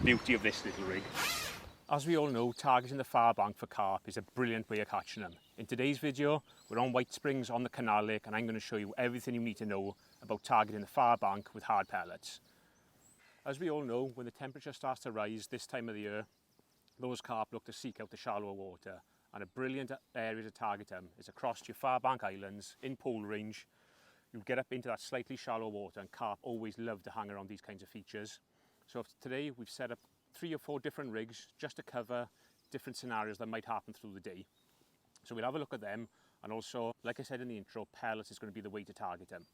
beauty of this little rig. As we all know, targeting the far bank for carp is a brilliant way of catching them. In today's video, we're on White Springs on the Canal Lake, and I'm going to show you everything you need to know about targeting the far bank with hard pellets. As we all know, when the temperature starts to rise this time of the year, those carp look to seek out the shallower water, and a brilliant area to target them is across your far bank islands in pole range. You get up into that slightly shallow water, and carp always love to hang around these kinds of features. So today we've set up 3 or 4 different rigs just to cover different scenarios that might happen through the day. So we'll have a look at them, and also, like I said in the intro, pellets is going to be the way to target them.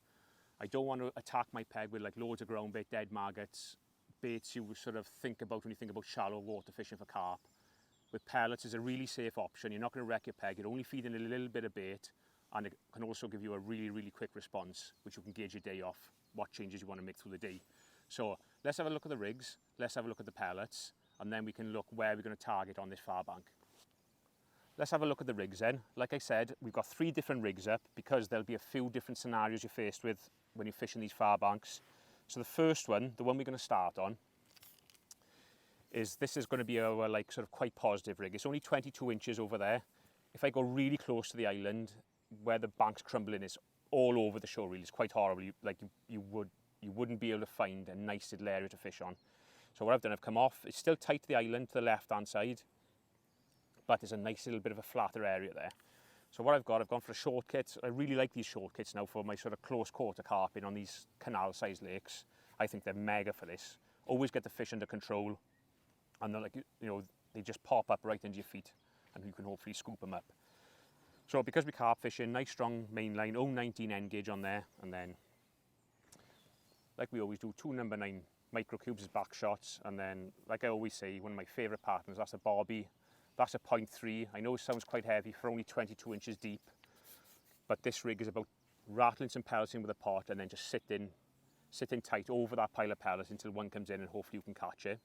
I don't want to attack my peg with like loads of ground bait, dead maggots, baits you sort of think about when you think about shallow water fishing for carp. With pellets is a really safe option. You're not going to wreck your peg. You're only feeding a little bit of bait, and it can also give you a really quick response, which you can gauge your day off, what changes you want to make through the day. So let's have a look at the rigs, let's have a look at the pellets, and then we can look where we're going to target on this far bank. Let's have a look at the rigs then. Like I said, we've got 3 different rigs up because there'll be a few different scenarios you're faced with when you're fishing these far banks. So the first one, the one we're going to start on, this is going to be our like sort of quite positive rig. It's only 22 inches over there. If I go really close to the island where the bank's crumbling, it's all over the show really. It's quite horrible. You wouldn't be able to find a nice little area to fish on. So what I've done, I've come off. It's still tight to the island to the left hand side, but there's a nice little bit of a flatter area there. So what I've gone for a short kit. I really like these short kits now for my sort of close quarter carping on these canal sized lakes. I think they're mega for this. Always get the fish under control, and they're like, you know, they just pop up right into your feet and you can hopefully scoop them up. So because we're carp fishing, nice strong main line, 0.19 end gauge on there, and then like we always do, 2 number 9 micro cubes as back shots, and then like I always say, one of my favourite partners, that's a bobby. That's a 0.3. I know it sounds quite heavy for only 22 inches deep, but this rig is about rattling some pellets in with a pot and then just sitting tight over that pile of pellets until one comes in and hopefully you can catch it.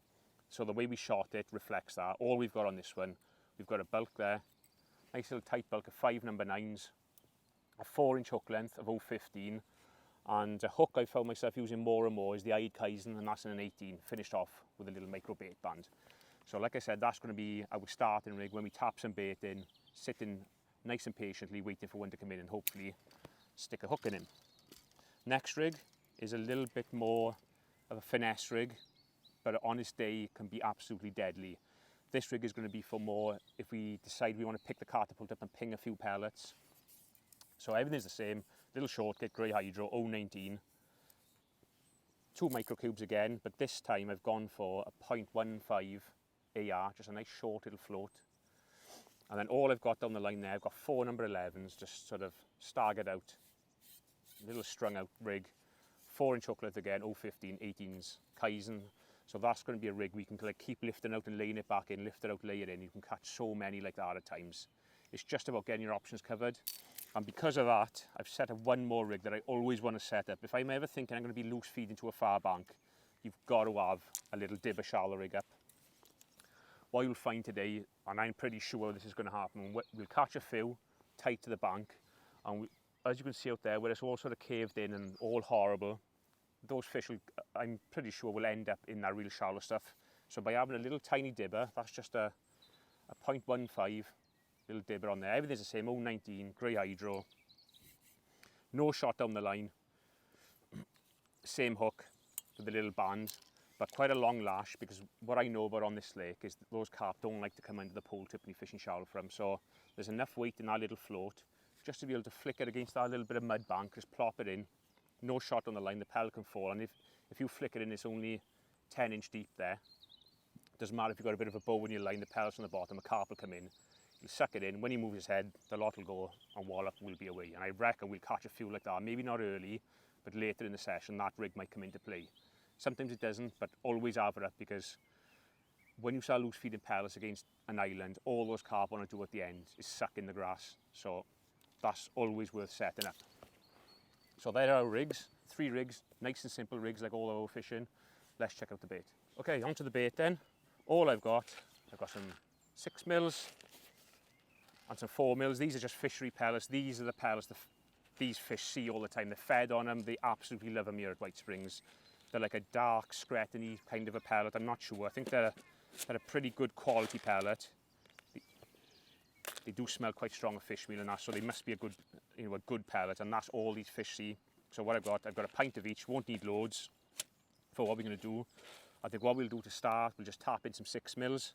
So the way we shot it reflects that. All we've got on this one, we've got a bulk there, nice little tight bulk of 5 number 9s, a 4-inch hook length of 0.15, and a hook I found myself using more and more is the Eyed Kaizen, and that's in an 18, finished off with a little micro bait band. So like I said, that's going to be our starting rig when we tap some bait in, sitting nice and patiently waiting for one to come in and hopefully stick a hook in him. Next rig is a little bit more of a finesse rig, but on this day can be absolutely deadly. This rig is going to be for more if we decide we want to pick the catapult up and ping a few pellets. So everything's the same, little short kit, grey hydro, 0.19. 2 micro cubes again, but this time I've gone for a 0.15 AR, just a nice short little float. And then all I've got down the line there, I've got 4 number 11s, just sort of staggered out, little strung out rig, 4-inch hook length again, 0.15, 18s, Kaizen. So that's going to be a rig we can like keep lifting out and laying it back in, lift it out, lay it in. You can catch so many like that at times. It's just about getting your options covered. And because of that, I've set up one more rig that I always want to set up. If I'm ever thinking I'm going to be loose feeding to a far bank, you've got to have a little dibber shallow rig up. What you'll find today, and I'm pretty sure this is going to happen, we'll catch a few tight to the bank, and as you can see out there, where it's all sort of caved in and all horrible, those fish, I'm pretty sure, will end up in that real shallow stuff. So by having a little tiny dibber, that's just a 0.15 little dibber on there. Everything's the same, 0.19, grey hydro, no shot down the line, same hook with the little band, but quite a long lash, because what I know about on this lake is that those carp don't like to come into the pole tip when you're fishing shallow for them. So there's enough weight in that little float just to be able to flick it against that little bit of mud bank, just plop it in, no shot on the line, the pellet can fall, and if you flick it in, it's only 10 inch deep there. Doesn't matter if you've got a bit of a bow in your line, the pellet's on the bottom, a carp will come in, he'll suck it in, when he moves his head, the lot will go and wallop will be away. And I reckon we'll catch a few like that, maybe not early, but later in the session that rig might come into play. Sometimes it doesn't, but always have it up, because when you start loose feeding pellets against an island, all those carp want to do at the end is suck in the grass. So that's always worth setting up. So there are our rigs, 3 rigs, nice and simple rigs like all our fishing. Let's check out the bait. Okay, onto the bait then. All I've got some 6 mils and some 4 mils. These are just fishery pellets. These are the pellets these fish see all the time. They're fed on them. They absolutely love them here at White Springs. They're like a dark, scretiny kind of a pellet. I'm not sure. I think they're a pretty good quality pellet. They do smell quite strong of fish meal and that, so they must be a good, a good pellet, and that's all these fish see. So what I've got a pint of each. Won't need loads for what we're going to do. I think what we'll do to start, we'll just tap in some 6mm.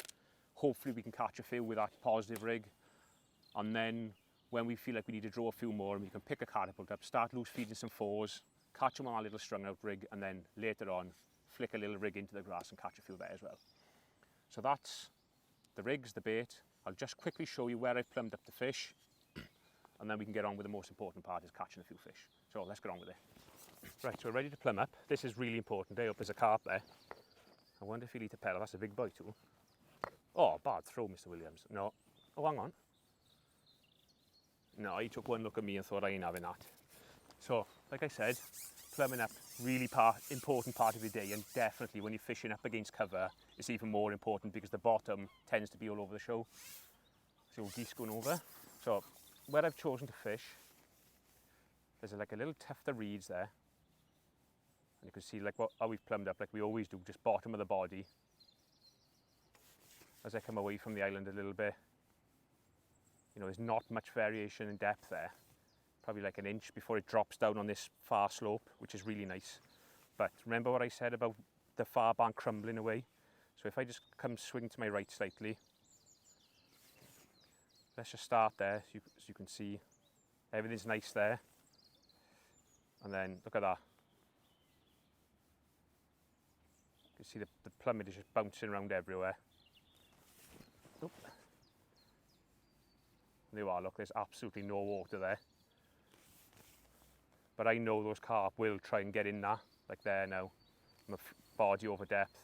Hopefully we can catch a few with that positive rig, and then when we feel like we need to draw a few more, and we can pick a catapult up, start loose feeding some 4s, catch them on our little strung out rig, and then later on flick a little rig into the grass and catch a few there as well. So that's the rigs, the bait. I'll just quickly show you where I've plumbed up the fish, and then we can get on with the most important part, is catching a few fish. So let's get on with it. Right, so we're ready to plumb up. This is really important. There up there's a carp there. I wonder if he'll eat a pellet. That's a big boy too. Oh, bad throw, Mr. Williams. No. Oh, hang on. No, he took one look at me and thought I ain't having that. So, like I said, plumbing up, really important part of your day, and definitely when you're fishing up against cover, it's even more important because the bottom tends to be all over the show. So geese going over. So where I've chosen to fish, there's like a little tuft of reeds there. And you can see like how we've plumbed up, like we always do, just bottom of the body. As I come away from the island a little bit, there's not much variation in depth there. Probably like an inch before it drops down on this far slope, which is really nice. But remember what I said about the far bank crumbling away? So if I just come swing to my right slightly, let's just start there, so you can see everything's nice there. And then look at that. You can see the plummet is just bouncing around everywhere. Oop. There you are, look, there's absolutely no water there. But I know those carp will try and get in that, like there now, from a body over depth.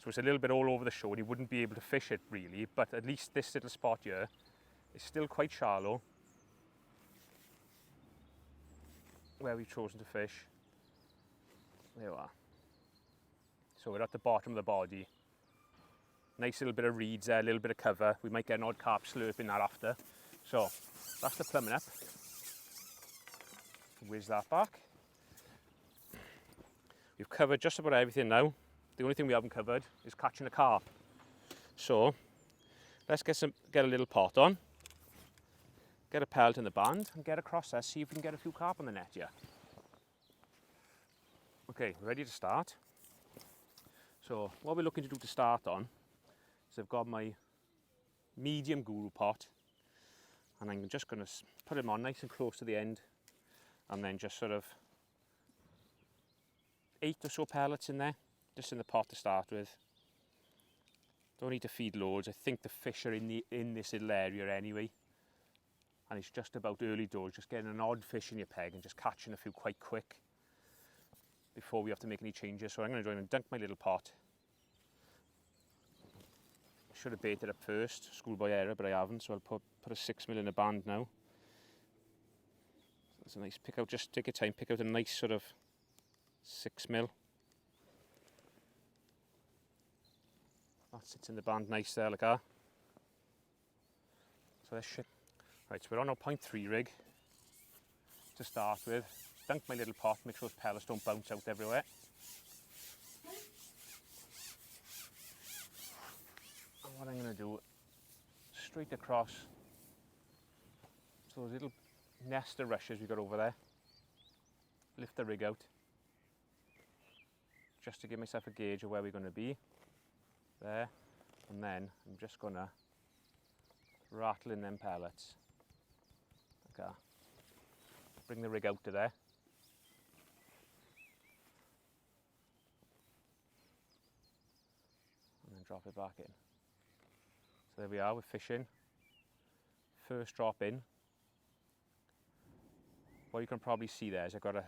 So it's a little bit all over the show, and you wouldn't be able to fish it really, but at least this little spot here is still quite shallow, where we've chosen to fish. There you are. So we're at the bottom of the body. Nice little bit of reeds there, a little bit of cover. We might get an odd carp slurping that after. So that's the plumbing up. Whiz that back. We've covered just about everything now. The only thing we haven't covered is catching a carp. So let's get a little pot on, get a pellet in the band, and get across there, see if we can get a few carp on the net here. Okay, ready to start. So what we're looking to do to start on is I've got my medium guru pot, and I'm just going to put them on nice and close to the end, and then just sort of 8 or so pellets in there, just in the pot to start with. Don't need to feed loads. I think the fish are in this little area anyway, and it's just about early doors, just getting an odd fish in your peg and just catching a few quite quick before we have to make any changes. So I'm going to join and dunk my little pot. I should have baited up first, schoolboy error, but I haven't, so I'll put a 6mm in a band now. So that's a nice pick out, just take your time, pick out a nice sort of 6mm. That sits in the band nice there, like that. So that's shit. Right, so we're on our 0.3 rig to start with. Dunk my little pot, make sure those pellets don't bounce out everywhere. And what I'm going to do, straight across to those little nest of rushes we've got over there. Lift the rig out, just to give myself a gauge of where we're going to be. There, and then I'm just going to rattle in them pellets. Okay. Bring the rig out to there. And then drop it back in. So there we are, we're fishing. First drop in. What you can probably see there is I've got a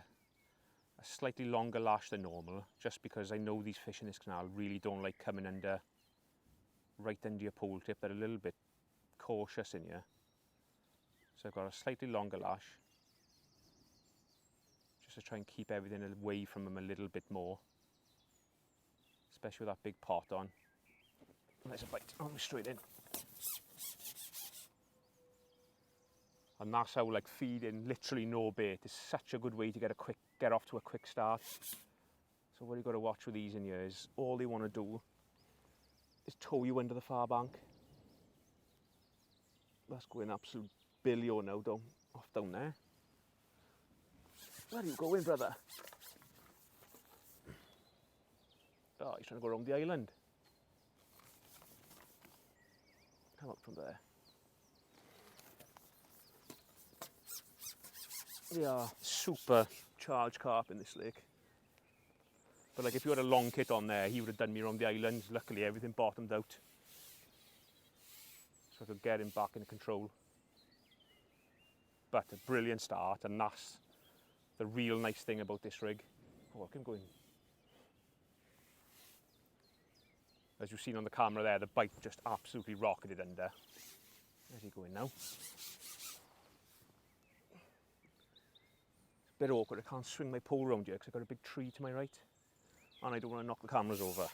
slightly longer lash than normal, just because I know these fish in this canal really don't like coming right under your pole tip. They're a little bit cautious in here. So I've got a slightly longer lash, just to try and keep everything away from them a little bit more, especially with that big pot on. And there's a bite, oh, straight in. And that's how, like, feeding literally no bait is such a good way to get off to a quick start. So what you've got to watch with these in here is all they want to do is tow you into the far bank. That's going absolute billion now, off down there. Where are you going, brother? Oh, he's trying to go around the island. Come up from there. They are super charged carp in this lake. But like if you had a long kit on there, he would have done me around the island. Luckily everything bottomed out. So I could get him back in control. But a brilliant start, and that's the real nice thing about this rig. Oh, look him going. As you've seen on the camera there, the bite just absolutely rocketed under. Where's he going now? It's a bit awkward, I can't swing my pole around here because I've got a big tree to my right. And I don't want to knock the cameras over.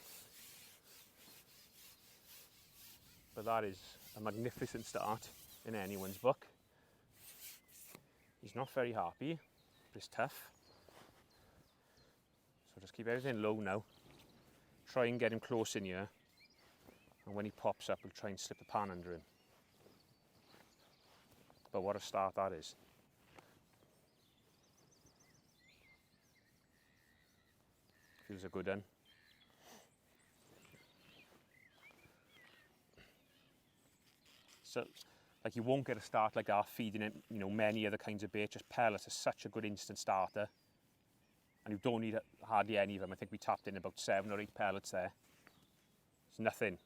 But that is a magnificent start in anyone's book. He's not very happy, but it's tough. So just keep everything low now. Try and get him close in here. And when he pops up, we'll try and slip the pan under him. But what a start that is. Feels a good one. So, like, you won't get a start like that feeding it, you know, many other kinds of bait. Just pellets are such a good instant starter. And you don't need hardly any of them. I think we tapped in about 7 or 8 pellets there. It's nothing.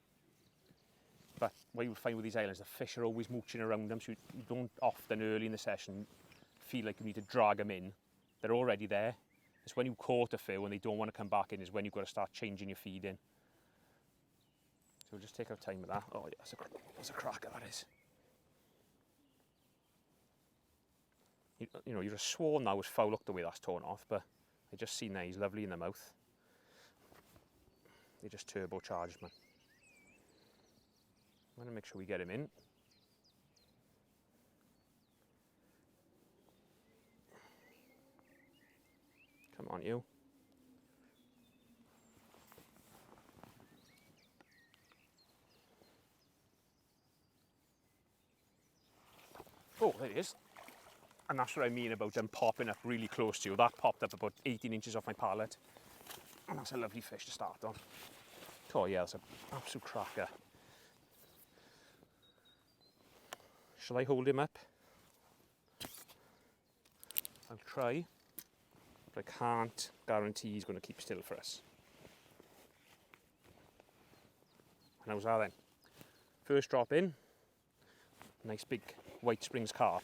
But what you find with these islands, the fish are always mooching around them, so you don't often early in the session feel like you need to drag them in. They're already there. It's when you caught a few and they don't want to come back in is when you've got to start changing your feed in. So we'll just take our time with that. Oh yeah, that's a cracker, that is. You know, you'd have sworn that was foul look the way that's torn off, but I just seen there, he's lovely in the mouth. They just turbocharged, man. I'm going to make sure we get him in. Come on, you. Oh, there he is. And that's what I mean about them popping up really close to you. That popped up about 18 inches off my pallet. And that's a lovely fish to start on. Oh yeah, that's an absolute cracker. Shall I hold him up? I'll try, but I can't guarantee he's going to keep still for us. And how's that then? First drop in, nice big White Springs carp.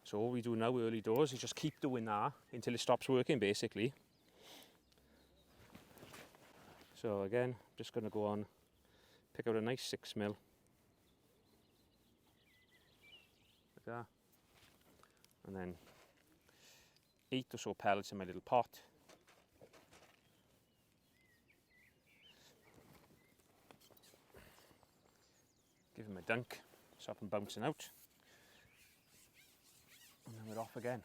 So all we do now early doors is just keep doing that until it stops working basically. So again, I'm just going to go on, pick out a nice 6mm. Like that. And then 8 or so pellets in my little pot. Give him a dunk, stop him bouncing out. And then we're off again.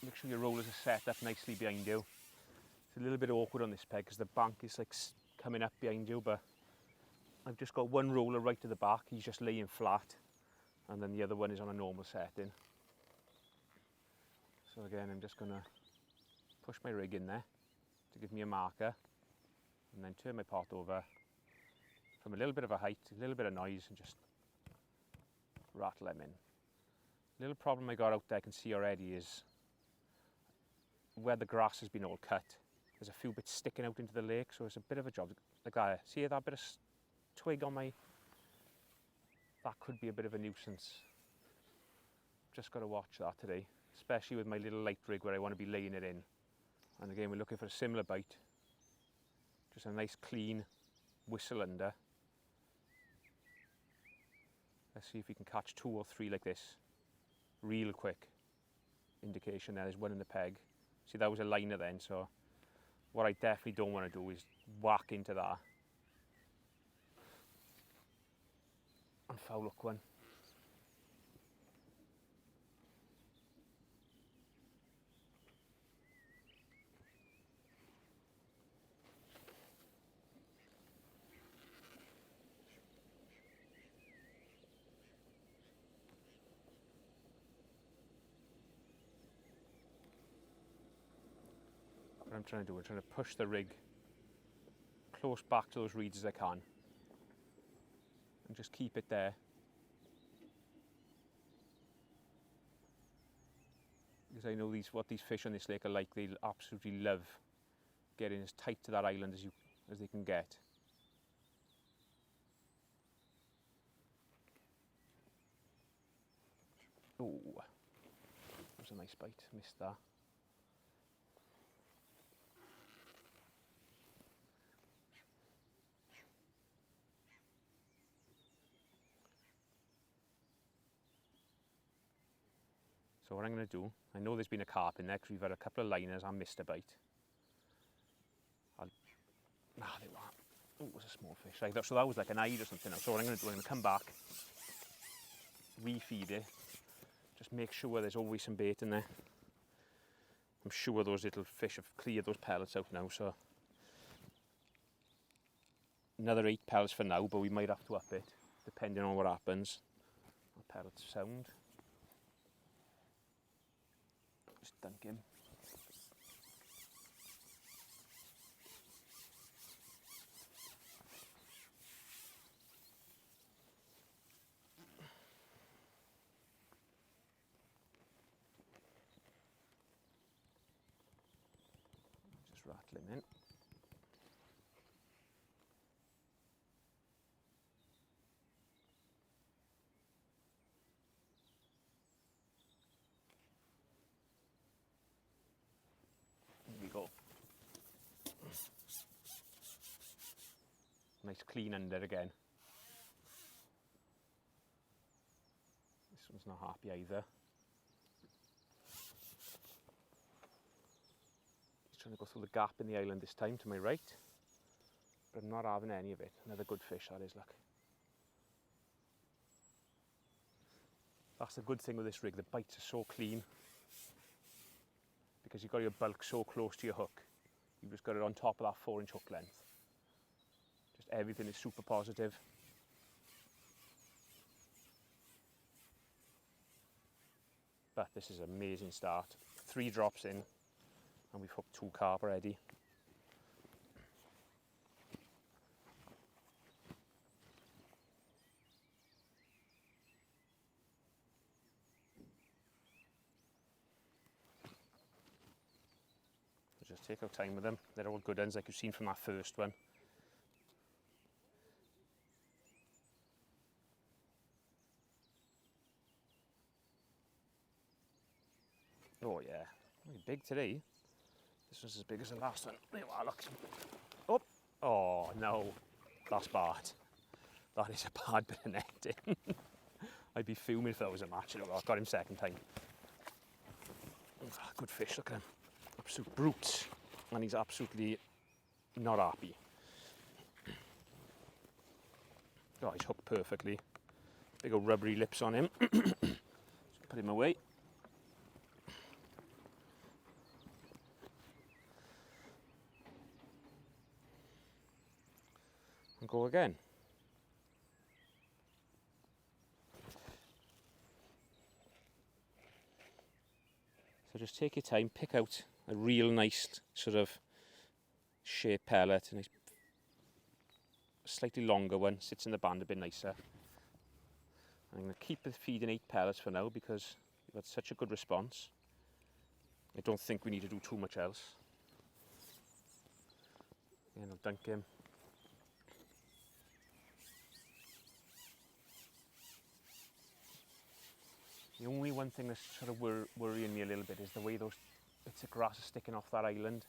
Make sure your rollers are set up nicely behind you. It's a little bit awkward on this peg because the bank is like coming up behind you, but I've just got one roller right to the back, he's just laying flat, and then the other one is on a normal setting. So again, I'm just going to push my rig in there to give me a marker, and then turn my pot over from a little bit of a height, a little bit of noise, and just rattle them in. Little problem I got out there I can see already is where the grass has been all cut. There's a few bits sticking out into the lake, so it's a bit of a job. Like that, see that bit of twig on my... That could be a bit of a nuisance. Just got to watch that today, especially with my little light rig where I want to be laying it in. And again, we're looking for a similar bite. Just a nice clean whistle under. Let's see if we can catch 2 or 3 like this. Real quick indication there's one in the peg. See, that was a liner then, so what I definitely don't want to do is whack into that. and foul hook one. What I'm trying to do, I'm trying to push the rig close back to those reeds as I can and just keep it there. Because I know what these fish on this lake are like. They'll absolutely love getting as tight to that island as they can get. Oh, that was a nice bite, missed that. So what I'm going to do, I know there's been a carp in there because we've had a couple of liners and missed a bite. There we are. Oh, it was a small fish. So that was like an eye or something. So what I'm going to do, I'm going to come back, refeed it, just make sure there's always some bait in there. I'm sure those little fish have cleared those pellets out now, so another 8 pellets for now, but we might have to up it depending on what happens. The pellets sound. Just dunk him. Just rattle him in. Go. Nice clean under again. This one's not happy either. He's trying to go through the gap in the island this time to my right, but I'm not having any of it. Another good fish that is, look. That's the good thing with this rig, the bites are so clean. Because you've got your bulk so close to your hook. You've just got it on top of that 4-inch hook length. Just everything is super positive. But this is an amazing start. 3 drops in and we've hooked 2 carp already. Just take our time with them. They're all good ones like you've seen from that first one. Oh yeah, really big today. This was as big as the last one. There you are, look. Oh, oh no, that's bad. That is a bad bit of netting. I'd be fuming if that was a match. I got him second time. Oh, good fish, look at him. Absolute brute, and he's absolutely not happy. Oh, he's hooked perfectly. Big old rubbery lips on him. Just put him away. And go again. So just take your time, pick out a real nice sort of shaped pellet, and a slightly longer one, sits in the band a bit nicer. I'm going to keep feeding 8 pellets for now because we've had such a good response. I don't think we need to do too much else. And I'll dunk him. The only one thing that's sort of worrying me a little bit is the way those bits of grass are sticking off that island.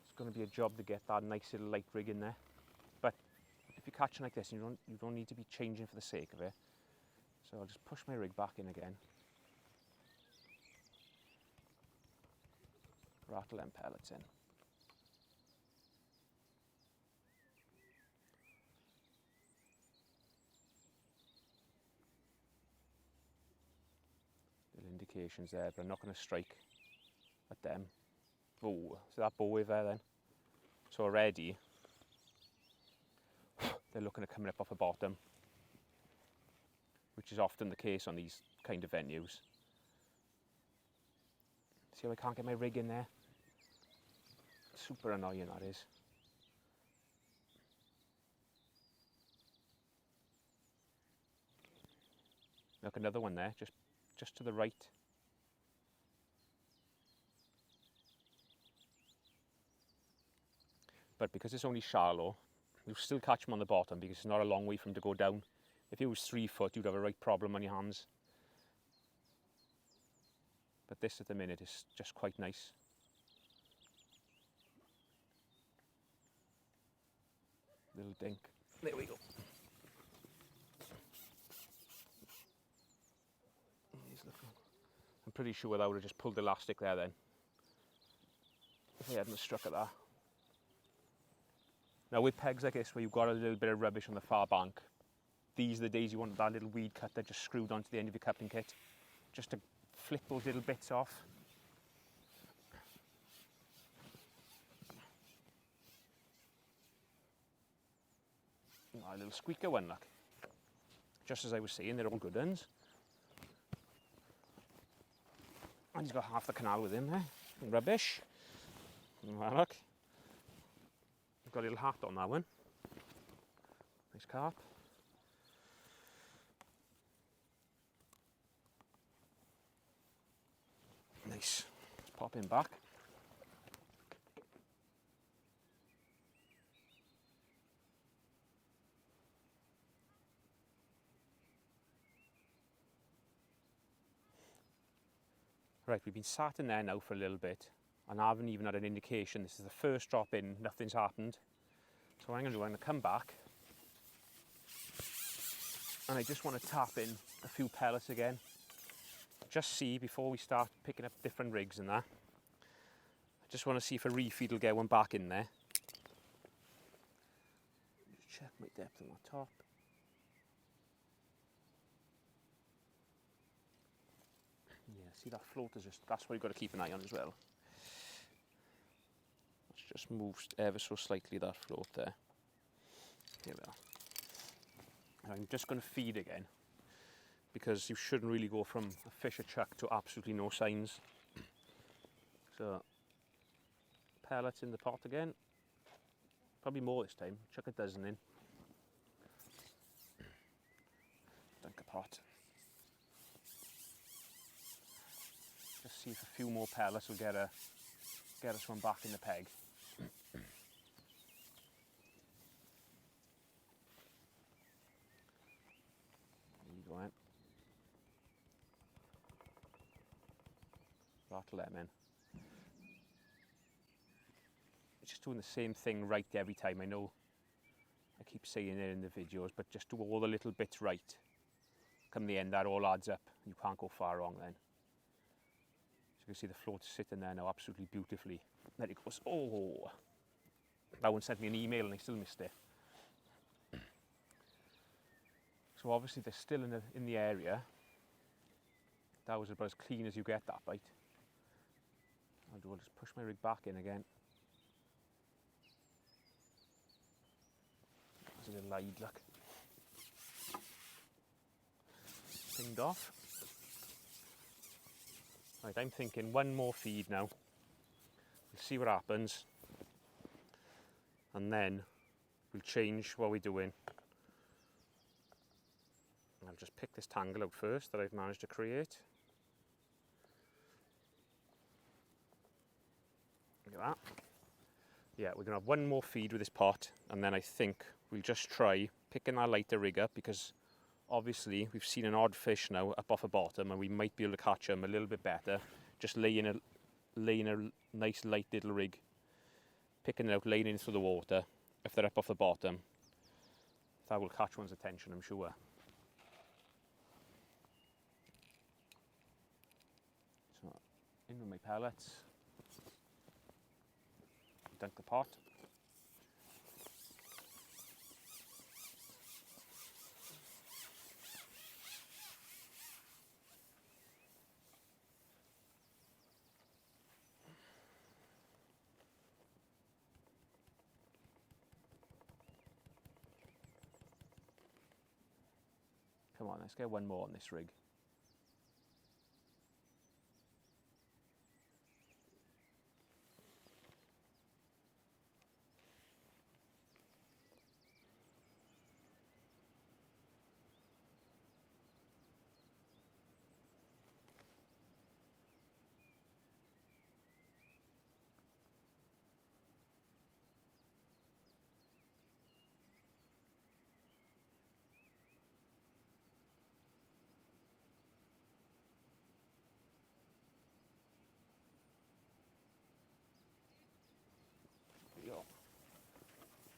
It's going to be a job to get that nice little light rig in there. But if you're catching like this, you don't need to be changing for the sake of it. So I'll just push my rig back in again. Rattle them pellets in. indications there, but I'm not going to strike at them. Oh, so that bow wave there then. So already, they're looking at coming up off the bottom, which is often the case on these kind of venues. See how I can't get my rig in there? Super annoying that is. Look, another one there, just to the right. But because it's only shallow, you'll still catch them on the bottom because it's not a long way for them to go down. If it was 3 foot, you'd have a right problem on your hands. But this at the minute is just quite nice. Little dink. There we go. He's looking. I'm pretty sure that would have just pulled the elastic there then, if he hadn't struck at that. Now with pegs like this, where you've got a little bit of rubbish on the far bank, these are the days you want that little weed cutter just screwed onto the end of your cupping kit, just to flip those little bits off. Oh, a little squeaker one, look. Just as I was saying, they're all good ones. And he's got half the canal with him there. Rubbish. Well, look. I've got a little hat on that one. Nice carp. Nice. Let's pop him back. Right, we've been sat in there now for a little bit and I haven't even had an indication. This is the first drop in, nothing's happened. So what I'm going to do, I'm going to come back and I just want to tap in a few pellets again. Just see, before we start picking up different rigs and that, I just want to see if a refeed will get one back in there. Just check my depth on the top. Yeah, see that float is just, that's what you've got to keep an eye on as well. Let's just move ever so slightly that float there. Here we are. I'm just going to feed again, because you shouldn't really go from a fish or chuck to absolutely no signs. So, pellets in the pot again. Probably more this time. Chuck a dozen in. Dunk a pot. Just see if a few more pellets will get us one back in the peg. There you go, then. Rattle them in. Just doing the same thing right every time. I know I keep saying it in the videos, but just do all the little bits right. Come the end, that all adds up. You can't go far wrong then. So you can see the float sitting there now absolutely beautifully. There it goes. Oh, that one sent me an email and I still missed it. So obviously they're still in the area. That was about as clean as you get that bite. I'll just push my rig back in again. There's a little light, look. Pinged off. Right, I'm thinking one more feed now. We'll see what happens. And then we'll change what we're doing. I'll just pick this tangle out first that I've managed to create. Look at that. Yeah, we're going to have one more feed with this pot, and then I think we'll just try picking that lighter rig up, because obviously we've seen an odd fish now up off the bottom and we might be able to catch them a little bit better. Just laying a nice light little rig, picking it out, laying it through the water. If they're up off the bottom, that will catch one's attention, I'm sure. So, in with my pellets. Dunk the pot. Come on, let's get one more on this rig.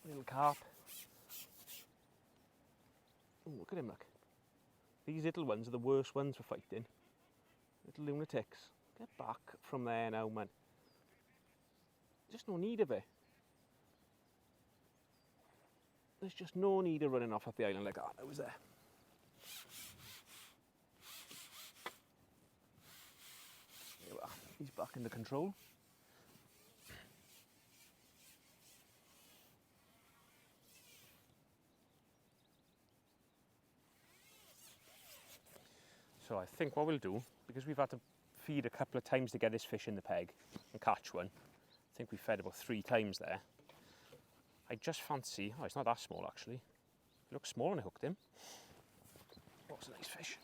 Little carp. Oh, look at him, look. These little ones are the worst ones for fighting. Little lunatics. Get back from there now, man. Just no need of it. There's just no need of running off at the island like that. I was there. There we are. He's back in the control. So I think what we'll do, because we've had to feed a couple of times to get this fish in the peg and catch one, I think we fed about 3 times there. I just fancy, oh, it's not that small actually. It looks small when I hooked him. What's a nice fish.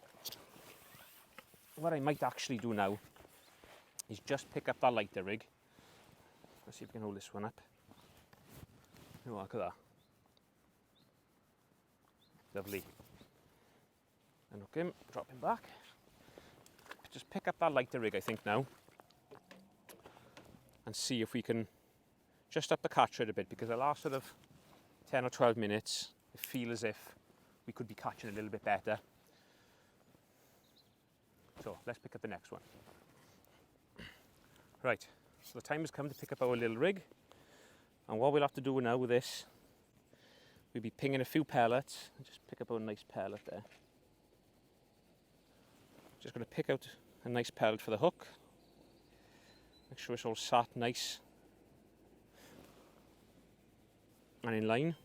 What I might actually do now is just pick up that lighter rig. Let's see if we can hold this one up. Oh, look at that. Lovely. And hook him, drop him back. Just pick up that lighter rig, I think, now. And see if we can just up the catch rate a bit, because the last sort of 10 or 12 minutes, I feel as if we could be catching a little bit better. So let's pick up the next one. Right, so the time has come to pick up our little rig. And what we'll have to do now with this, we'll be pinging a few pellets. Just pick up a nice pellet there. Just going to pick out a nice pellet for the hook. Make sure it's all sat nice and in line.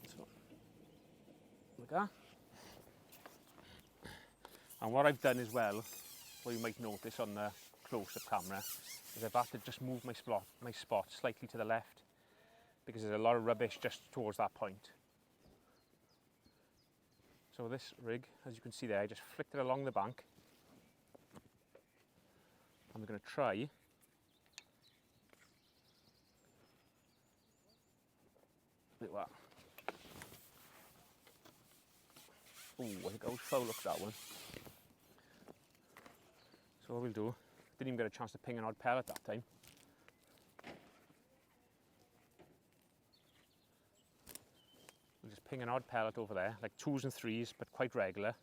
So, like that. And what I've done as well, what you might notice on the close-up camera, is I've had to just move my spot slightly to the left, because there's a lot of rubbish just towards that point. So this rig, as you can see there, I just flicked it along the bank. And we're going to try look at that. Oh, I think I was foul look that one. So what we'll do, didn't even get a chance to ping an odd pellet that time. We'll just ping an odd pellet over there, like 2s and 3s, but quite regular.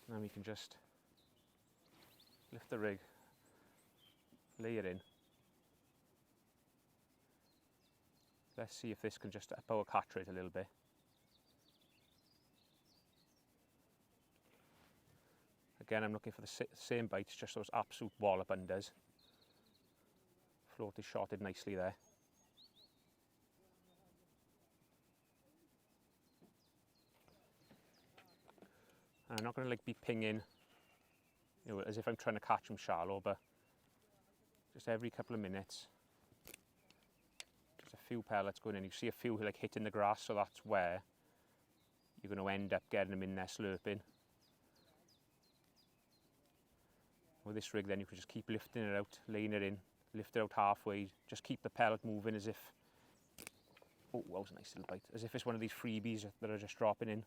And then we can just lift the rig, lay it in. Let's see if this can just up our catch rate a little bit. Again, I'm looking for the same bites, just those absolute wallop unders. Float is shotted nicely there. And I'm not going to like be pinging, you know, as if I'm trying to catch them shallow, but just every couple of minutes, just a few pellets going in. You see a few like hitting the grass, so that's where you're going to end up getting them in there slurping. With this rig then you can just keep lifting it out, laying it in, lift it out halfway, just keep the pellet moving as if, oh that was a nice little bite, as if it's one of these freebies that are just dropping in.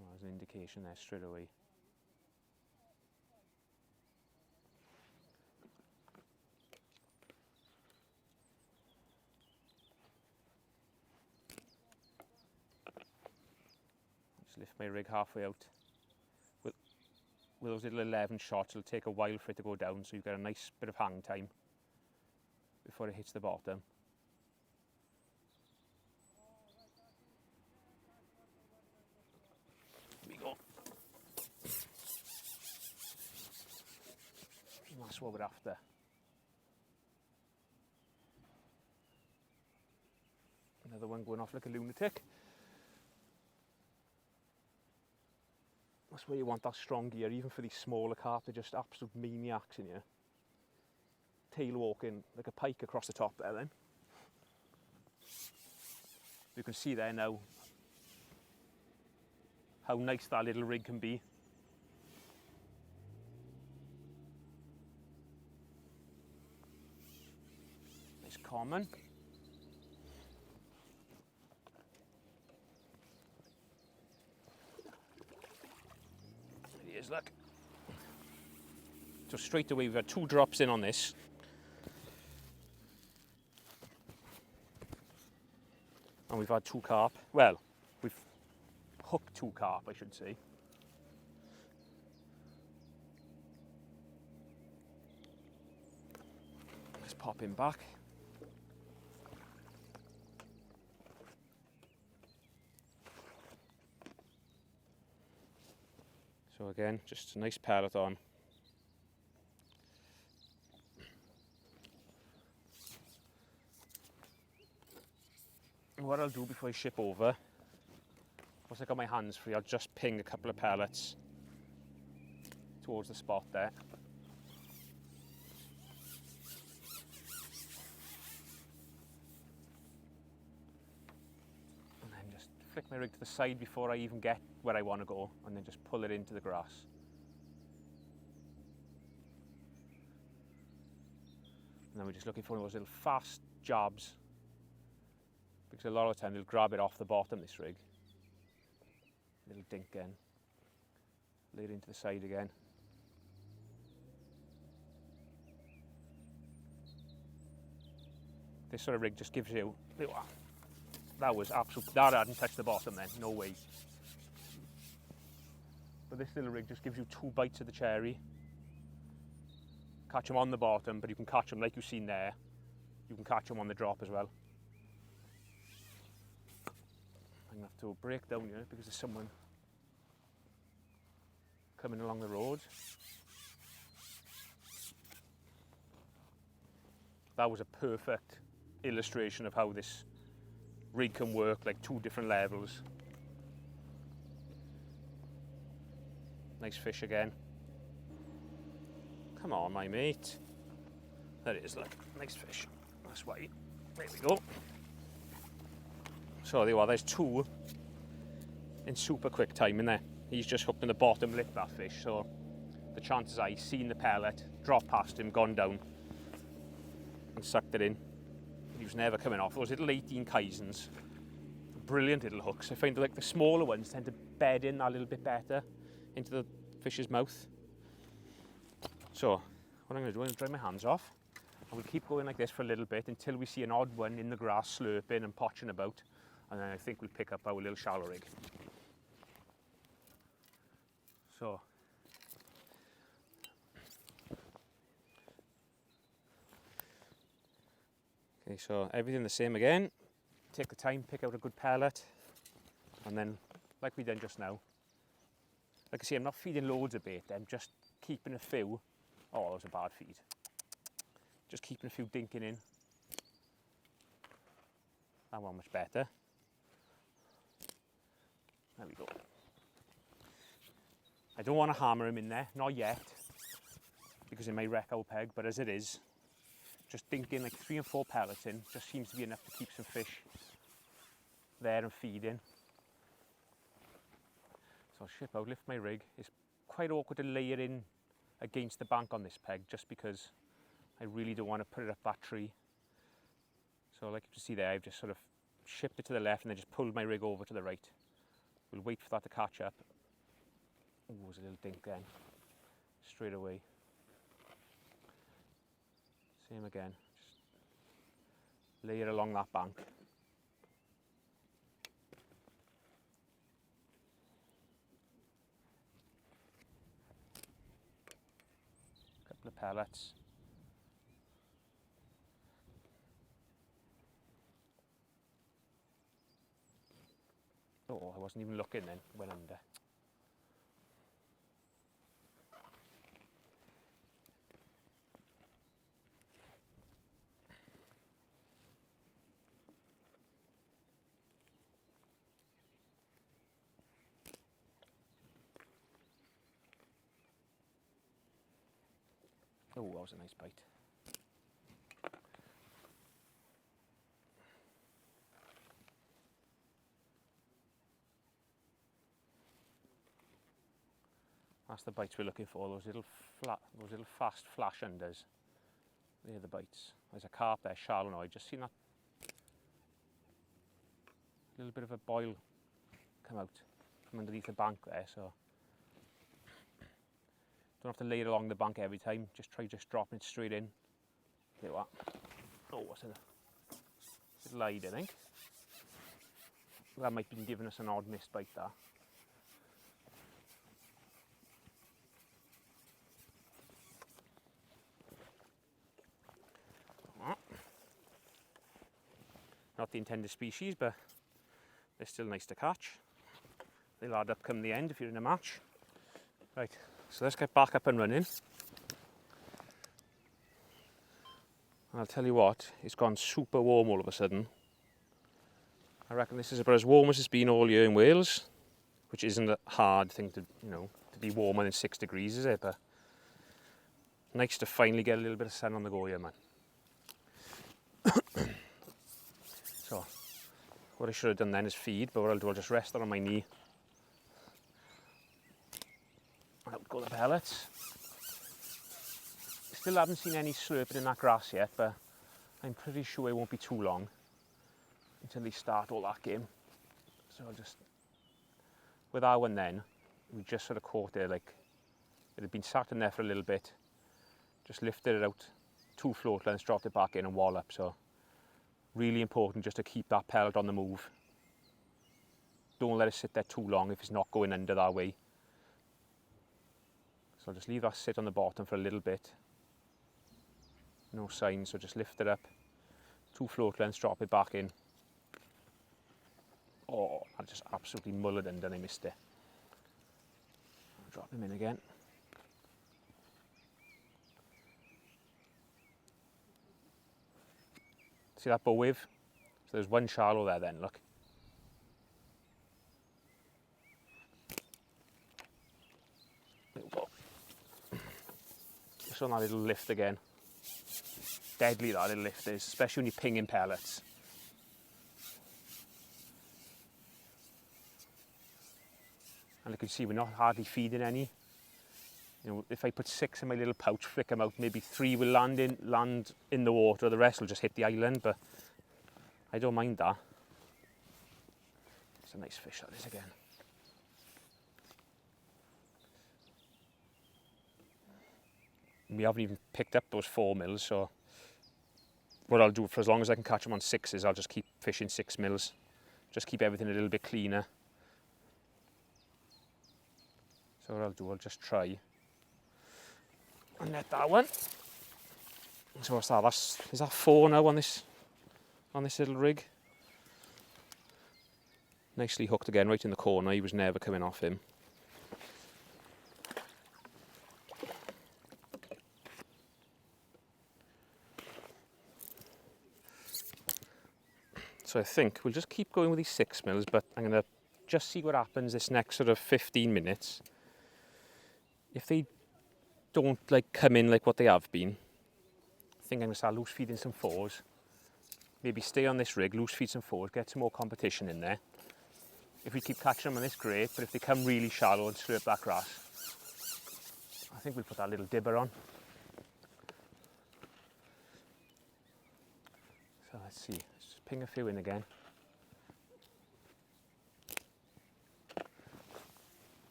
Oh, there's an indication there straight away. Just lift my rig halfway out. With those little 11 shots, it'll take a while for it to go down, so you've got a nice bit of hang time before it hits the bottom. That's what we're after. Another one going off like a lunatic. That's where you want that strong gear, even for these smaller carp. They're just absolute maniacs in here. Tail walking like a pike across the top there then. You can see there now how nice that little rig can be. Nice common. There he is, look. So straight away we've had 2 drops in on this. And we've had 2 carp. Well, we've hooked 2 carp, I should say. Let's pop him back. So again, just a nice pellet on. What I'll do before I ship over, once I got my hands free, I'll just ping a couple of pellets towards the spot there. And then just flick my rig to the side before I even get where I want to go, and then just pull it into the grass. And then we're just looking for those little fast jabs, because a lot of the time they'll grab it off the bottom, this rig. Little dink again. Lay it into the side again. This sort of rig just gives you, that was absolute, that hadn't touched the bottom then, no way. But this little rig just gives you 2 bites of the cherry. Catch them on the bottom, but you can catch them like you've seen there. You can catch them on the drop as well. I'm going to have to break down here because there's someone coming along the road. That was a perfect illustration of how this rig can work, like 2 different levels. Nice fish again. Come on, my mate. There it is, look. Nice fish. That's white. There we go. So there you are, there's 2 in super quick time in there. He's just hooked in the bottom lip, that fish, so the chances are he's seen the pellet, dropped past him, gone down, and sucked it in. He was never coming off. Those little 18 Kaizens, brilliant little hooks. I find like the smaller ones tend to bed in that little bit better into the fish's mouth. So what I'm going to do is dry my hands off, and we'll keep going like this for a little bit until we see an odd one in the grass slurping and potching about, and then I think we'll pick up our little shallow rig. So okay, so everything the same again. Take the time, pick out a good pellet, and then like we done just now. Like I say, I'm not feeding loads of bait, I'm just keeping a few. Oh, that was a bad feed. Just keeping a few dinking in. That one much better. There we go. I don't want to hammer him in there, not yet, because it may wreck our peg, but as it is, just dinking like 3 or 4 pellets in just seems to be enough to keep some fish there and feeding. So I'll ship out, lift my rig. It's quite awkward to lay it in against the bank on this peg just because I really don't want to put it up that tree. So like you can see there, I've just sort of shipped it to the left and then just pulled my rig over to the right. We'll wait for that to catch up. Oh, there's a little dink then, straight away. Same again, just lay it along that bank. Couple of pellets. Oh, I wasn't even looking then, went under. Oh, that was a nice bite. That's the bites we're looking for, those little fast flash unders. They're the bites. There's a carp there, shallow now. I just seen that little bit of a boil come out from underneath the bank there, so don't have to lay it along the bank every time. Just try dropping it straight in. There you are. Oh, what's it? It's lied, I think. That might be giving us an odd missed bite there. Not the intended species, but they're still nice to catch. They'll add up come the end if you're in a match. Right, so let's get back up and running. And I'll tell you what, it's gone super warm all of a sudden. I reckon this is about as warm as it's been all year in Wales, which isn't a hard thing to, to be warmer than 6 degrees, is it? But nice to finally get a little bit of sun on the go here, man. So, what I should have done then is feed, but what I'll do, I'll just rest that on my knee. Out go the pellets. Still haven't seen any slurping in that grass yet, but I'm pretty sure it won't be too long until they start all that game. So I'll just, with our one then, we just sort of caught it, like it had been sat in there for a little bit, just lifted it out 2 float lengths, dropped it back in and wallop. So really important just to keep that pellet on the move. Don't let it sit there too long if it's not going under that way. So I'll just leave that sit on the bottom for a little bit. No sign, so just lift it up. 2 float lengths, drop it back in. Oh, I just absolutely mullered under and I missed it. I'll drop him in again. See that bow wave? So there's one shallow there then, look. There we go. Just on that little lift again. Deadly that little lift is, especially when you're pinging pellets. And you can see we're not hardly feeding any. If I put 6 in my little pouch, flick them out, maybe 3 will land in the water, the rest will just hit the island, but I don't mind that. It's a nice fish that is again. We haven't even picked up those 4 mils, so what I'll do for as long as I can catch them on 6s, I'll just keep fishing 6 mils. Just keep everything a little bit cleaner. So what I'll do, I'll just try and net that one. So what's that? Is that 4 now on this little rig? Nicely hooked again, right in the corner. He was never coming off him. So I think we'll just keep going with these 6 mils, but I'm going to just see what happens this next sort of 15 minutes. If they don't come in like what they have been, I think I'm going to start loose feeding some 4s. Maybe stay on this rig, loose feed some 4s, get some more competition in there. If we keep catching them on this, great, but if they come really shallow and slurp that grass, I think we'll put that little dibber on. So let's see, let's just ping a few in again.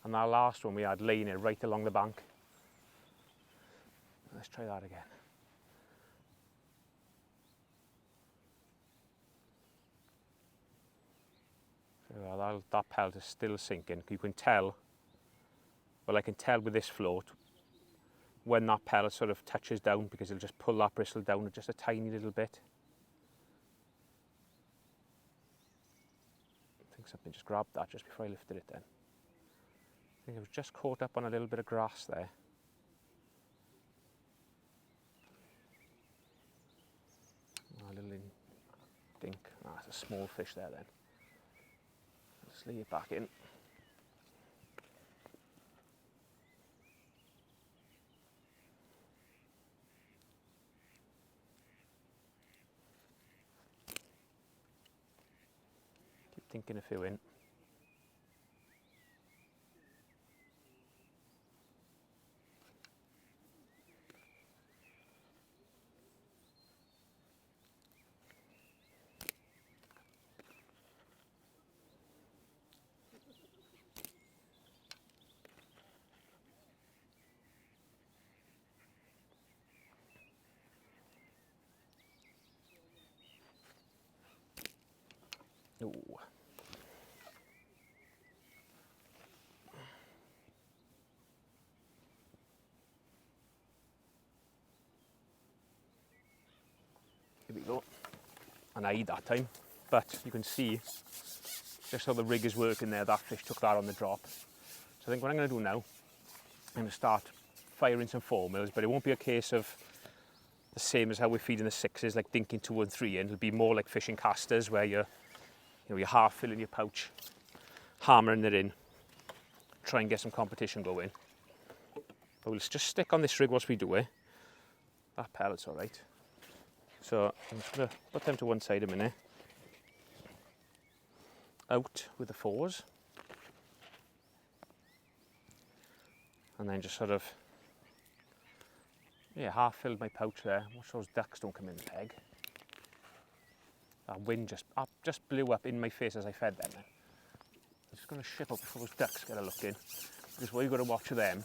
And that last one we had laying it right along the bank. Let's try that again. So that pellet is still sinking. You can tell, well, I can tell with this float when that pellet sort of touches down, because it'll just pull that bristle down just a tiny little bit. I think something just grabbed that just before I lifted it then. I think it was just caught up on a little bit of grass there. A little dink. Ah, it's a small fish there then. Let's lay it back in. Thinking a few in. Ooh. Here we go. And I eat that time, but you can see just how the rig is working there. That fish took that on the drop. So I think what I'm going to do now, I'm going to start firing some 4mm, but it won't be a case of the same as how we're feeding the 6s, like dinking 2 and 3 in. It'll be more like fishing casters where you're half filling your pouch, hammering it in, try and get some competition going. But we'll just stick on this rig whilst we do it. That pellet's all right. So I'm just going to put them to one side a minute. Out with the 4s. And then just sort of, yeah, half filled my pouch there. Watch those ducks don't come in the peg. That wind just blew up in my face as I fed them. I'm just going to ship up before those ducks get a look in. Because what you've got to watch with them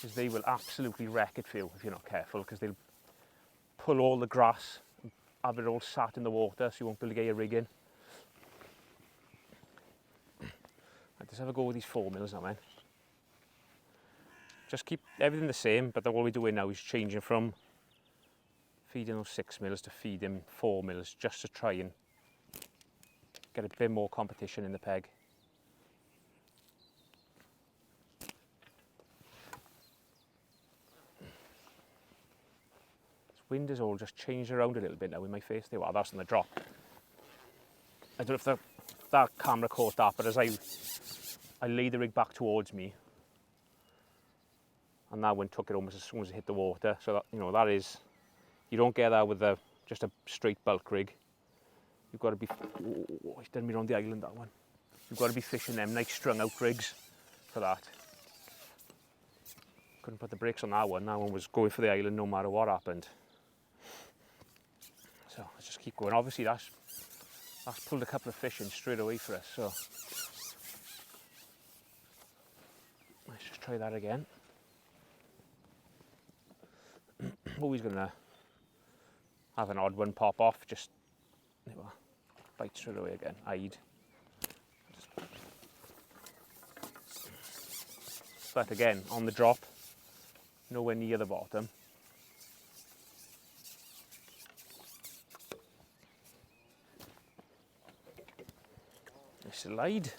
is they will absolutely wreck it for you if you're not careful, because they'll pull all the grass and have it all sat in the water so you won't be able to get your rig in. Right, let's have a go with these 4mm now, man. Just keep everything the same, but all we're doing now is changing from feeding those 6mm to feeding 4mm, just to try and get a bit more competition in the peg. This wind has all just changed around a little bit now in my face. There, well, that's on the drop. I don't know if that camera caught that, but as I laid the rig back towards me, and that wind took it almost as soon as it hit the water. So that, that is, you don't get that with just a straight bulk rig. You've got to be, oh, it's done me around the island, that one. You've got to be fishing them nice strung out rigs for that. Couldn't put the brakes on that one. That one was going for the island no matter what happened. So let's just keep going. Obviously that's pulled a couple of fish in straight away for us. So let's just try that again. Always going to have an odd one pop off, just bite straight away again. But again, on the drop, nowhere near the bottom. Slide.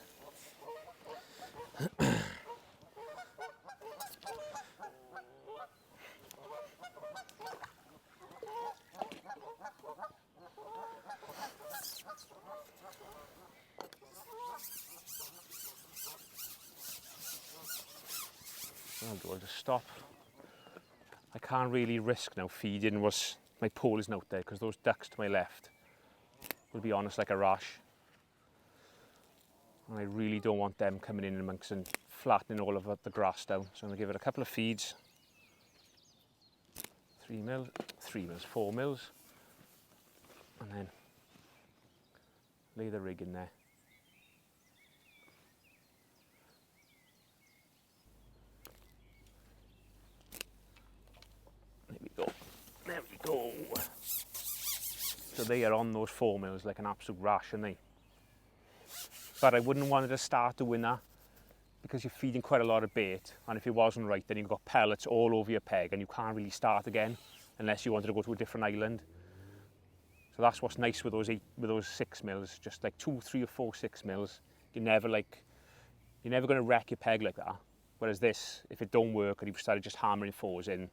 I'll just stop. I can't really risk now feeding was my pole isn't out there, because those ducks to my left will be honest like a rash. And I really don't want them coming in amongst and flattening all of the grass down. So I'm going to give it a couple of feeds. 3mm, 4mm. And then lay the rig in there. There we go. So they are on those 4mm like an absolute rash, aren't they? But I wouldn't want to start doing that, because you're feeding quite a lot of bait, and if it wasn't right, then you've got pellets all over your peg and you can't really start again unless you wanted to go to a different island. So that's what's nice with those 6mm, just like 2, 3 or 4 6mm. You're never going to wreck your peg like that. Whereas this, if it don't work and you started just hammering 4s in,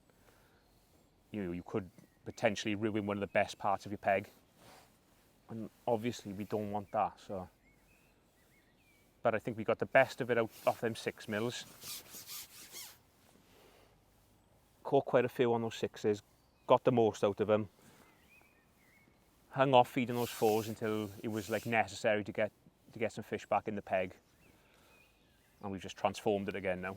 you could potentially ruin one of the best parts of your peg. And obviously we don't want that, so. But I think we got the best of it off them 6mm. Caught quite a few on those 6s, got the most out of them. Hung off feeding those 4s until it was like necessary to get to get some fish back in the peg, and we've just transformed it again now.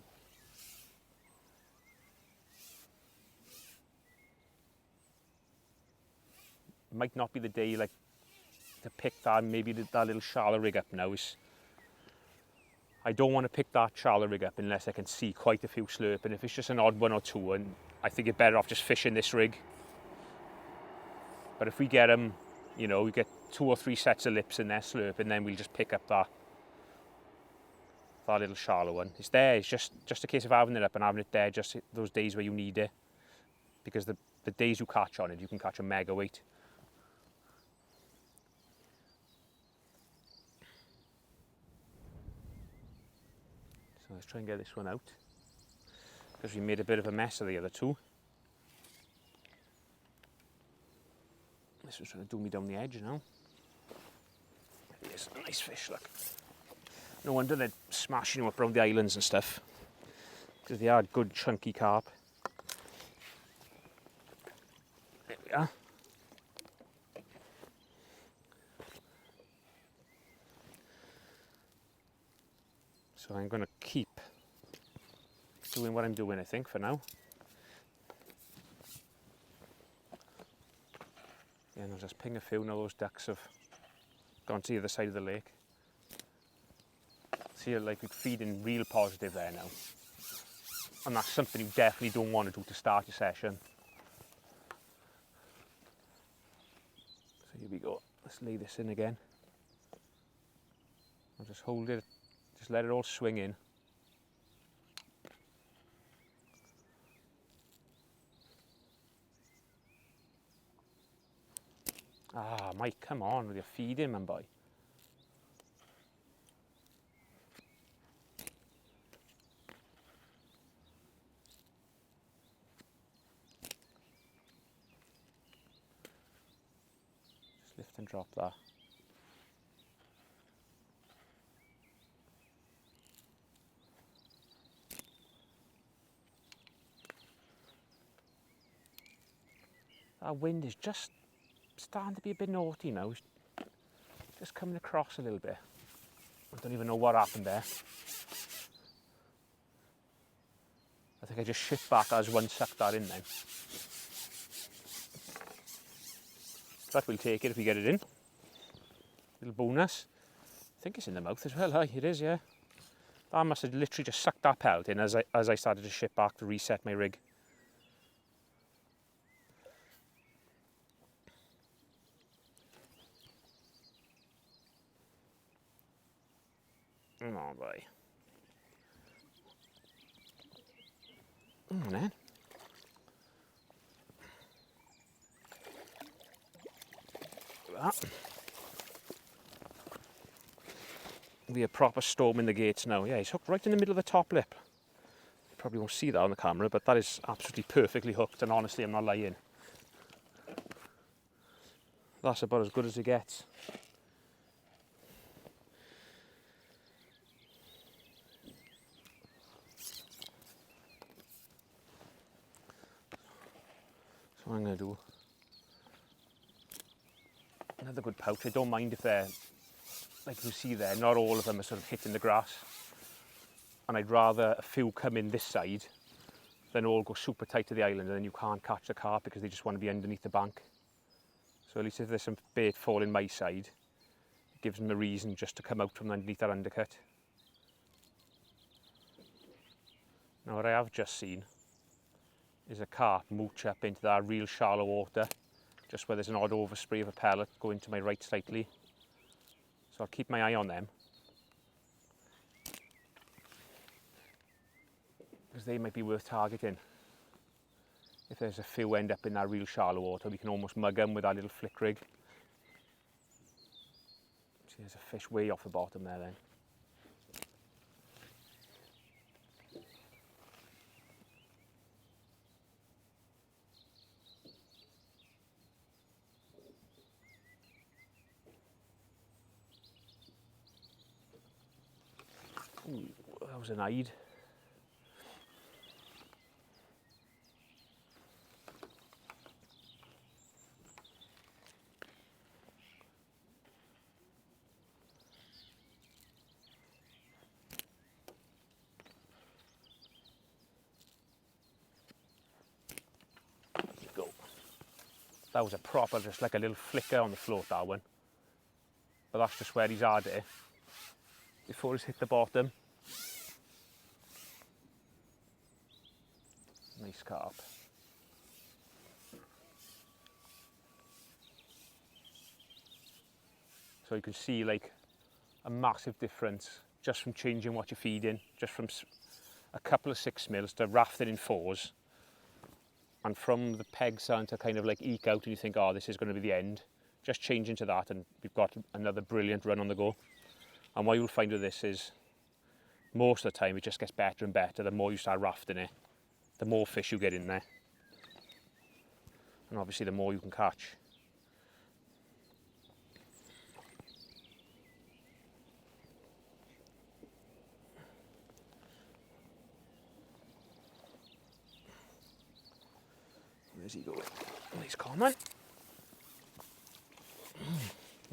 Might not be the day like to pick that, maybe that little shallow rig up now. I don't want to pick that shallow rig up unless I can see quite a few slurp, and if it's just an odd one or two, and I think you're better off just fishing this rig. But if we get them, you know, we get 2 or 3 sets of lips in there slurp, and then we'll just pick up that little shallow one. It's there, it's just a case of having it up and having it there just those days where you need it, because the days you catch on it, you can catch a mega weight. So let's try and get this one out, because we made a bit of a mess of the other two. This one's trying to do me down the edge now. It's a nice fish, look. No wonder they're smashing them up around the islands and stuff, because they are good chunky carp. There we are. So I'm going to keep doing what I'm doing, I think, for now. Yeah, and I'll just ping a few. Now those ducks have gone to the other side of the lake. See, like we're feeding real positive there now. And that's something you definitely don't want to do to start your session. So here we go. Let's lay this in again. I'll just hold it. Just let it all swing in. Ah, Mike, come on with your feeding, man boy. Just lift and drop that. That wind is just starting to be a bit naughty now. It's just coming across a little bit. I don't even know what happened there. I think I just shipped back as one sucked that in then. But we'll take it if we get it in. Little bonus. I think it's in the mouth as well. Aye, it is, yeah. That must have literally just sucked that pellet in as I started to ship back to reset my rig. Come on, boy. Come on, then. That. Be a proper storm in the gates now. Yeah, he's hooked right in the middle of the top lip. You probably won't see that on the camera, but that is absolutely perfectly hooked, and honestly, I'm not lying. That's about as good as it gets. So what I'm going to do, another good pouch. I don't mind if they're, like you see there, not all of them are sort of hitting the grass. And I'd rather a few come in this side than all go super tight to the island and then you can't catch the carp because they just want to be underneath the bank. So at least if there's some bait falling my side, it gives them a reason just to come out from underneath that undercut. Now what I have just seen is a carp mooch up into that real shallow water, just where there's an odd overspray of a pellet going to my right slightly. So I'll keep my eye on them, because they might be worth targeting. If there's a few end up in that real shallow water, we can almost mug them with our little flick rig. See, there's a fish way off the bottom there then. Ooh, that was an eyed. That was a proper, just like a little flicker on the float, that one. But that's just where he's had it before he's hit the bottom. Nice carp. So you can see like a massive difference just from changing what you're feeding, just from a couple of 6 mils to rafting in 4s. And from the peg starting to kind of like eke out and you think, oh, this is going to be the end. Just change into that and we've got another brilliant run on the go. And what you'll find with this is, most of the time it just gets better and better. The more you start rafting it, the more fish you get in there. And obviously the more you can catch. Where's he going? Nice comment.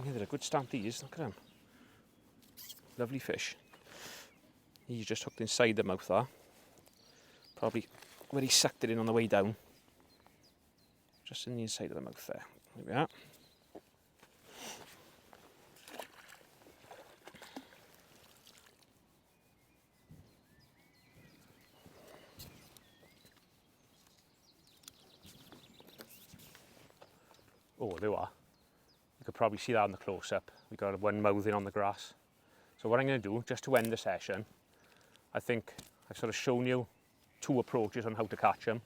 Yeah, they're a good stamp these, look at them. Lovely fish. He's just hooked inside the mouth there. Probably where he sucked it in on the way down. Just in the inside of the mouth there. There we are. Oh, there we are. You could probably see that on the close-up. We've got one mouthing on the grass. So what I'm going to do, just to end the session, I think I've sort of shown you 2 approaches on how to catch them.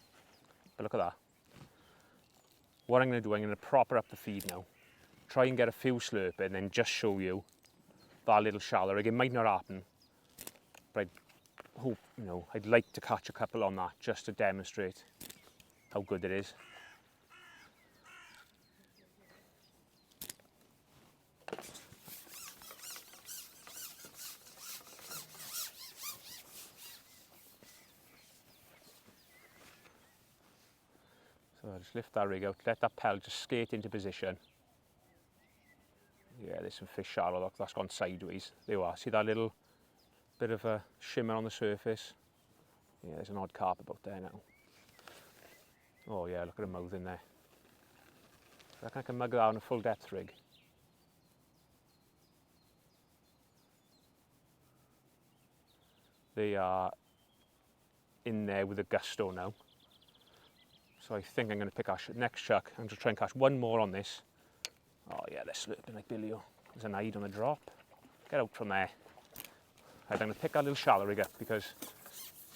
But look at that. What I'm going to do, I'm going to proper up the feed now. Try and get a few slurp in and then just show you that little shallow rig. It might not happen, but I hope, you know, I'd like to catch a couple on that just to demonstrate how good it is. So I'll just lift that rig out, let that pellet just skate into position. Yeah, there's some fish shallow, look, that's gone sideways. There you are, see that little bit of a shimmer on the surface? Yeah, there's an odd carp about there now. Oh yeah, look at the mouth in there. I reckon I can mug that on a full depth rig. They are in there with a gusto now. So I think I'm going to pick our next chuck. I'm just trying to catch one more on this. Oh yeah, they're slurping like Billy-o. There's an eye on the drop. Get out from there. Right, I'm going to pick that little shallow rig up because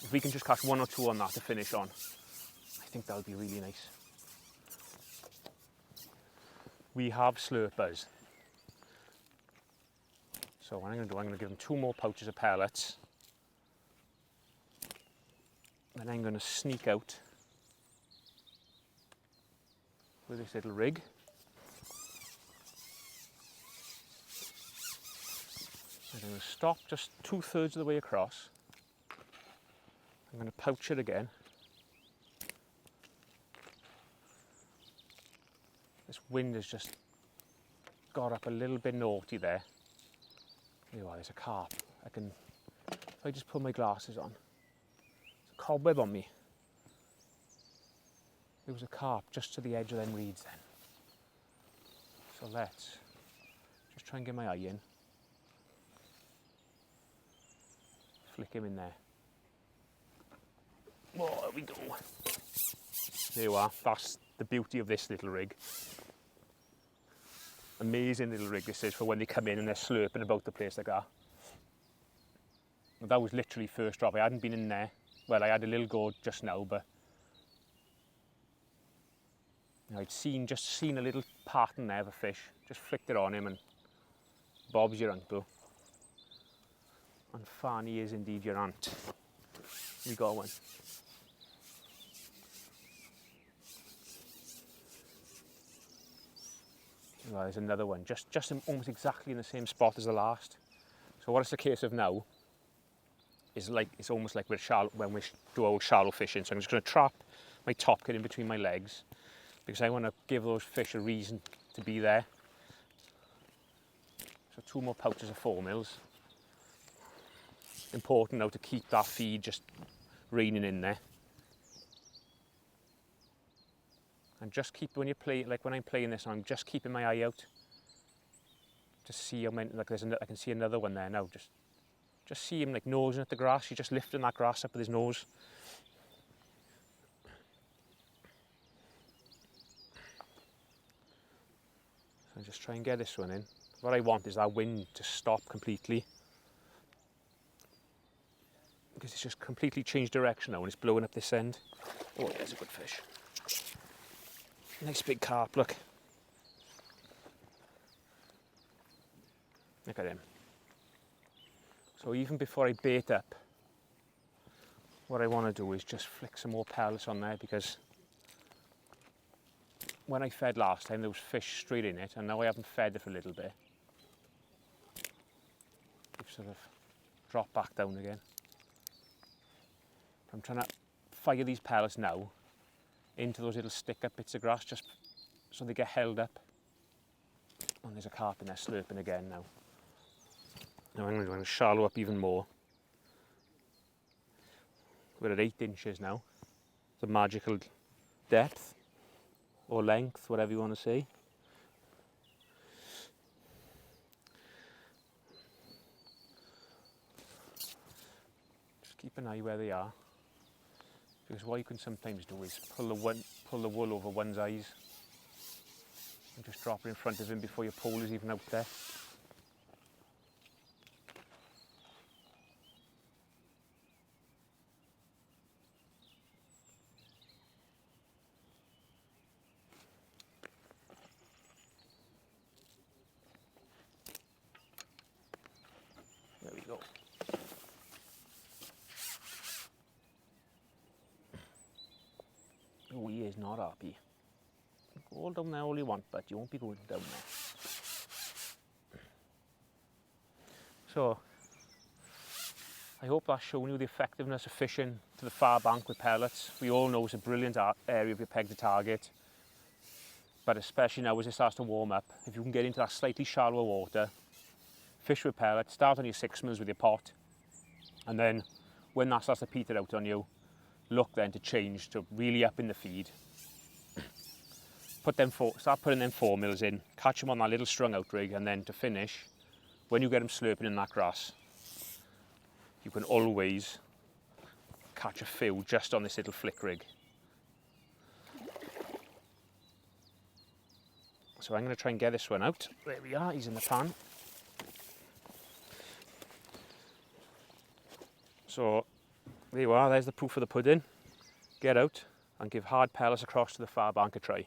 if we can just catch 1 or 2 on that to finish on, I think that'll be really nice. We have slurpers. So what I'm going to do, I'm going to give them 2 more pouches of pellets. And I'm going to sneak out with this little rig. I'm going to stop just 2/3 of the way across. I'm going to pouch it again. This wind has just got up a little bit naughty there. There you are, there's a carp. If I just put my glasses on. There's a cobweb on me. There was a carp just to the edge of them reeds then. So let's just try and get my eye in. Flick him in there. Oh, there we go. There you are, that's the beauty of this little rig. Amazing little rig this is for when they come in and they're slurping about the place like that. That was literally first drop. I hadn't been in there. Well, I had a little go just now, but I'd just seen a little pattern there of a fish. Just flicked it on him and Bob's your uncle. And Fanny is indeed your aunt. We got one. Well, there's another one, just almost exactly in the same spot as the last. So what it's the case of now is like, it's almost like when we do old shallow fishing. So I'm just going to trap my top kit in between my legs because I want to give those fish a reason to be there. So 2 more pouches of 4 mils. Important now to keep that feed just reining in there. And just keep, when you play, like when I'm playing this, I'm just keeping my eye out. Just see how many, like I can see another one there now. Just see him like nosing at the grass. He's just lifting that grass up with his nose. So just try and get this one in. What I want is that wind to stop completely. Because it's just completely changed direction now and it's blowing up this end. Oh, there's a good fish. Nice big carp, look. Look at him. So even before I bait up, what I want to do is just flick some more pellets on there, because when I fed last time there was fish straight in it, and now I haven't fed it for a little bit. They've sort of dropped back down again. I'm trying to fire these pellets now into those little stick-up bits of grass, just so they get held up. And there's a carp in there slurping again now. Now I'm going to shallow up even more. We're at 8 inches now. The magical depth, or length, whatever you want to say. Just keep an eye where they are. Because what you can sometimes do is pull the wool over one's eyes and just drop it in front of him before your pole is even out there. There we go. Oh, he is not happy. Go all down there all you want, but you won't be going down there. So, I hope that's shown you the effectiveness of fishing to the far bank with pellets. We all know it's a brilliant area of your peg to target, but especially now as it starts to warm up, if you can get into that slightly shallower water, fish with pellets, start on your 6mm with your pot, and then when that starts to peter out on you, look then to change to really up in the feed. Start putting them 4mm in, catch them on that little strung out rig, and then to finish, when you get them slurping in that grass, you can always catch a few just on this little flick rig. So I'm going to try and get this one out. There we are, he's in the pan. So there you are, there's the proof of the pudding. Get out and give hard pellets across to the far bank a try.